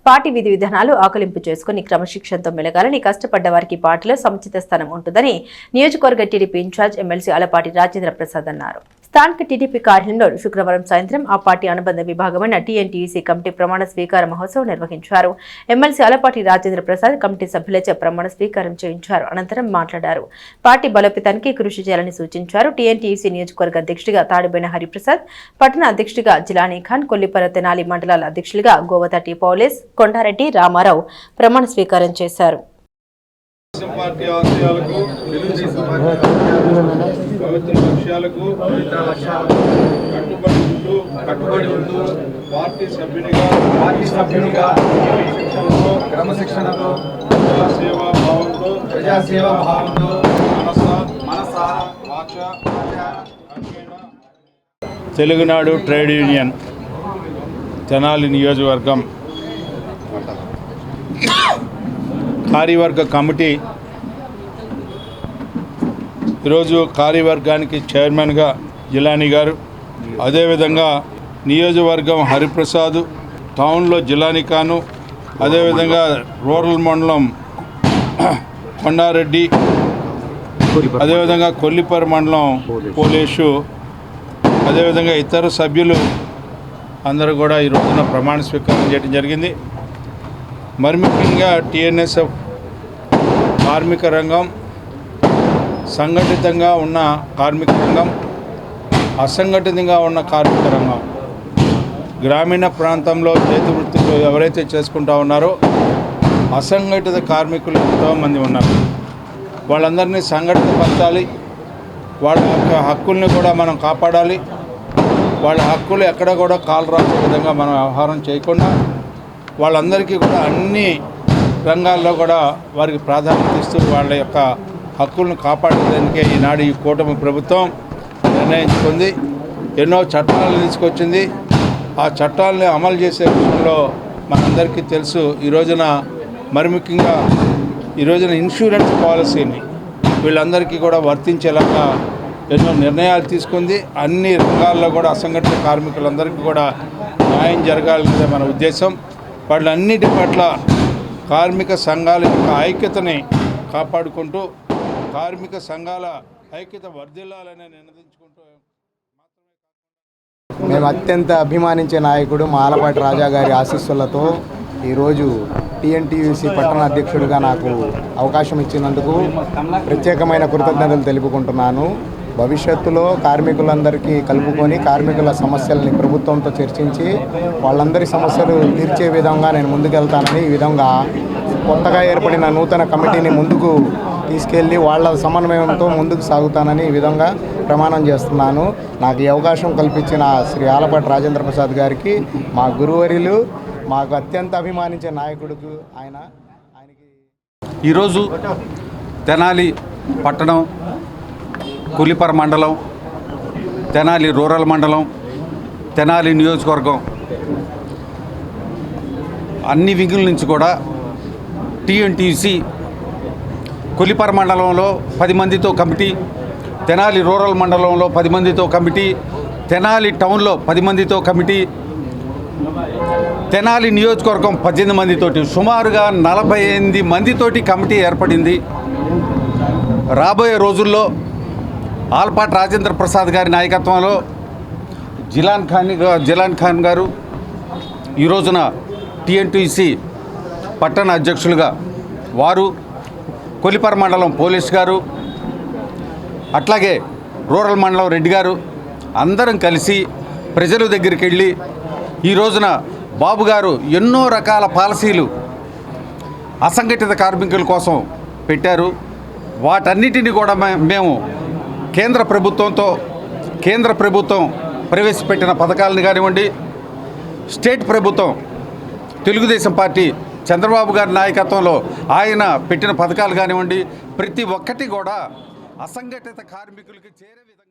Party విధి విధానాలు ఆకలింపు చేసుకుని క్రమశిక్షణతో మెలగాలని, కష్టపడ్డ వారికి పార్టీలో సముచిత స్థానం ఉంటుందని నియోజకవర్గ టీడీపీ ఇన్ఛార్జ్ ఎమ్మెల్సీ అలపాటి రాజేంద్ర ప్రసాద్ అన్నారు. స్థానిక టీడీపీ కార్యాలయంలో శుక్రవారం సాయంత్రం ఆ పార్టీ అనుబంధ విభాగమైన టీఎన్టీయూసీ కమిటీ ప్రమాణ స్వీకార మహోత్సవం నిర్వహించారు. ఎమ్మెల్సీ అలపాటి రాజేంద్ర ప్రసాద్ కమిటీ సభ్యులచే ప్రమాణ స్వీకారం చేయించారు. అనంతరం మాట్లాడారు. పార్టీ బలోపేతానికి కృషి చేయాలని సూచించారు. టీఎన్టీయూసీ నియోజకవర్గ అధ్యక్షుడిగా తాడిబోయిన హరిప్రసాద్, పట్టణ అధ్యక్షుడిగా జిలానీ ఖాన్, కొల్లిపర తెనాలి మండలాల అధ్యక్షులుగా గోవతటి పౌలేస్, కొండారెడ్డి, రామారావు ప్రమాణ స్వీకారం చేశారు. పార్టీ ఆశయాలకు పవిత్ర లక్ష్యాలకు కట్టుబడి ఉంటూ పార్టీ సభ్యునిగా క్రమశిక్షణతో ప్రజాసేవా భావంతో మనస వాచ తెలుగునాడు ట్రేడ్ యూనియన్ తెనాలి నియోజకవర్గం కార్యవర్గ కమిటీ ఈరోజు కార్యవర్గానికి చైర్మన్గా జిలానీ గారు, అదేవిధంగా నియోజకవర్గం హరిప్రసాద్, టౌన్లో జిలానీ ఖాను, అదేవిధంగా రూరల్ మండలం కొండారెడ్డి, అదేవిధంగా కొల్లిపర మండలం పోలీసు, అదేవిధంగా ఇతర సభ్యులు అందరూ కూడా ఈ రోజున ప్రమాణ స్వీకారం చేయడం జరిగింది. మరి ముఖ్యంగా టీఎన్ఎస్ఎఫ్ కార్మిక రంగం, సంఘటితంగా ఉన్న కార్మిక రంగం, అసంఘటితంగా ఉన్న కార్మిక రంగం, గ్రామీణ ప్రాంతంలో చేతి వృత్తులు ఎవరైతే చేసుకుంటూ ఉన్నారో అసంఘటిత కార్మికులు ఎంతోమంది ఉన్నారు. వాళ్ళందరినీ సంఘటితపరచాలి. వాళ్ళ యొక్క హక్కుల్ని కూడా మనం కాపాడాలి. వాళ్ళ హక్కులు ఎక్కడ కూడా కాలు రాసే విధంగా మనం వ్యవహారం చేయకుండా వాళ్ళందరికీ కూడా అన్ని రంగాల్లో కూడా వారికి ప్రాధాన్యత ఇస్తూ వాళ్ళ యొక్క హక్కులను కాపాడేదానికే ఈనాడు ఈ కూటమి ప్రభుత్వం నిర్ణయించుకుంది. ఎన్నో చట్టాలను తీసుకొచ్చింది. ఆ చట్టాలని అమలు చేసే విషయంలో మనందరికీ తెలుసు. ఈ రోజున మరి ముఖ్యంగా ఇన్సూరెన్స్ పాలసీని వీళ్ళందరికీ కూడా వర్తించేలాగా ఎన్నో నిర్ణయాలు తీసుకుంది. అన్ని రంగాల్లో కూడా అసంఘటిత కార్మికులందరికీ కూడా న్యాయం జరగాలనేదే మన ఉద్దేశం. వాళ్ళన్నిటి పట్ల కార్మిక సంఘాల యొక్క ఐక్యతని కాపాడుకుంటూ కార్మిక సంఘాల ఐక్యత వర్ధిల్లాలని నిర్ణయించుకుంటూ మేము అత్యంత అభిమానించే నాయకుడు ఆలపాటి రాజా గారి ఆశీస్సులతో ఈరోజు టీఎన్టీయూసీ పట్టణ అధ్యక్షుడిగా నాకు అవకాశం ఇచ్చినందుకు ప్రత్యేకమైన కృతజ్ఞతలు తెలుపుకుంటున్నాను. భవిష్యత్తులో కార్మికులందరికీ కలుపుకొని కార్మికుల సమస్యల్ని ప్రభుత్వంతో చర్చించి వాళ్ళందరి సమస్యలు తీర్చే విధంగా నేను ముందుకెళ్తానని, ఈ విధంగా కొత్తగా ఏర్పడిన నూతన కమిటీని ముందుకు తీసుకెళ్ళి వాళ్ళ సమన్వయంతో ముందుకు సాగుతానని ఈ విధంగా ప్రమాణం చేస్తున్నాను. నాకు ఈ అవకాశం కల్పించిన శ్రీ ఆలపాటి రాజేంద్ర ప్రసాద్ గారికి, మా గురువర్యులు, మాకు అత్యంత అభిమానించే నాయకుడికి ఆయనకి ఈరోజు తెనాలి పట్టణం, కొల్లిపర మండలం, తెనాలి రూరల్ మండలం, తెనాలి నియోజకవర్గం అన్ని వింగుల నుంచి కూడా టీఎన్టీయూసీ కొల్లిపర మండలంలో 10 మందితో కమిటీ, తెనాలి రూరల్ మండలంలో 10 మందితో కమిటీ, తెనాలి టౌన్లో 10 మందితో కమిటీ, తెనాలి నియోజకవర్గం 18 మందితోటి సుమారుగా 48 మందితోటి కమిటీ ఏర్పడింది. రాబోయే రోజుల్లో ఆలపాటి రాజేంద్ర ప్రసాద్ గారి నాయకత్వంలో జిలాన్ ఖాన్ గారు ఈ రోజున టీఎన్టీయూసీ పట్టణ అధ్యక్షులుగా వారు, కొల్లిపర మండలం పోలీస్ గారు, అట్లాగే రూరల్ మండలం రెడ్డి గారు అందరం కలిసి ప్రజల దగ్గరికి వెళ్ళి ఈ రోజున బాబు గారు ఎన్నో రకాల పాలసీలు అసంఘటిత కార్మికుల కోసం పెట్టారు. వాటన్నిటిని కూడా మేము కేంద్ర ప్రభుత్వం ప్రవేశపెట్టిన పథకాలను కానివ్వండి, స్టేట్ ప్రభుత్వం తెలుగుదేశం పార్టీ చంద్రబాబు గారి నాయకత్వంలో ఆయన పెట్టిన పథకాలు కానివ్వండి, ప్రతి ఒక్కటి కూడా అసంఘటిత కార్మికులకి చేరే విధంగా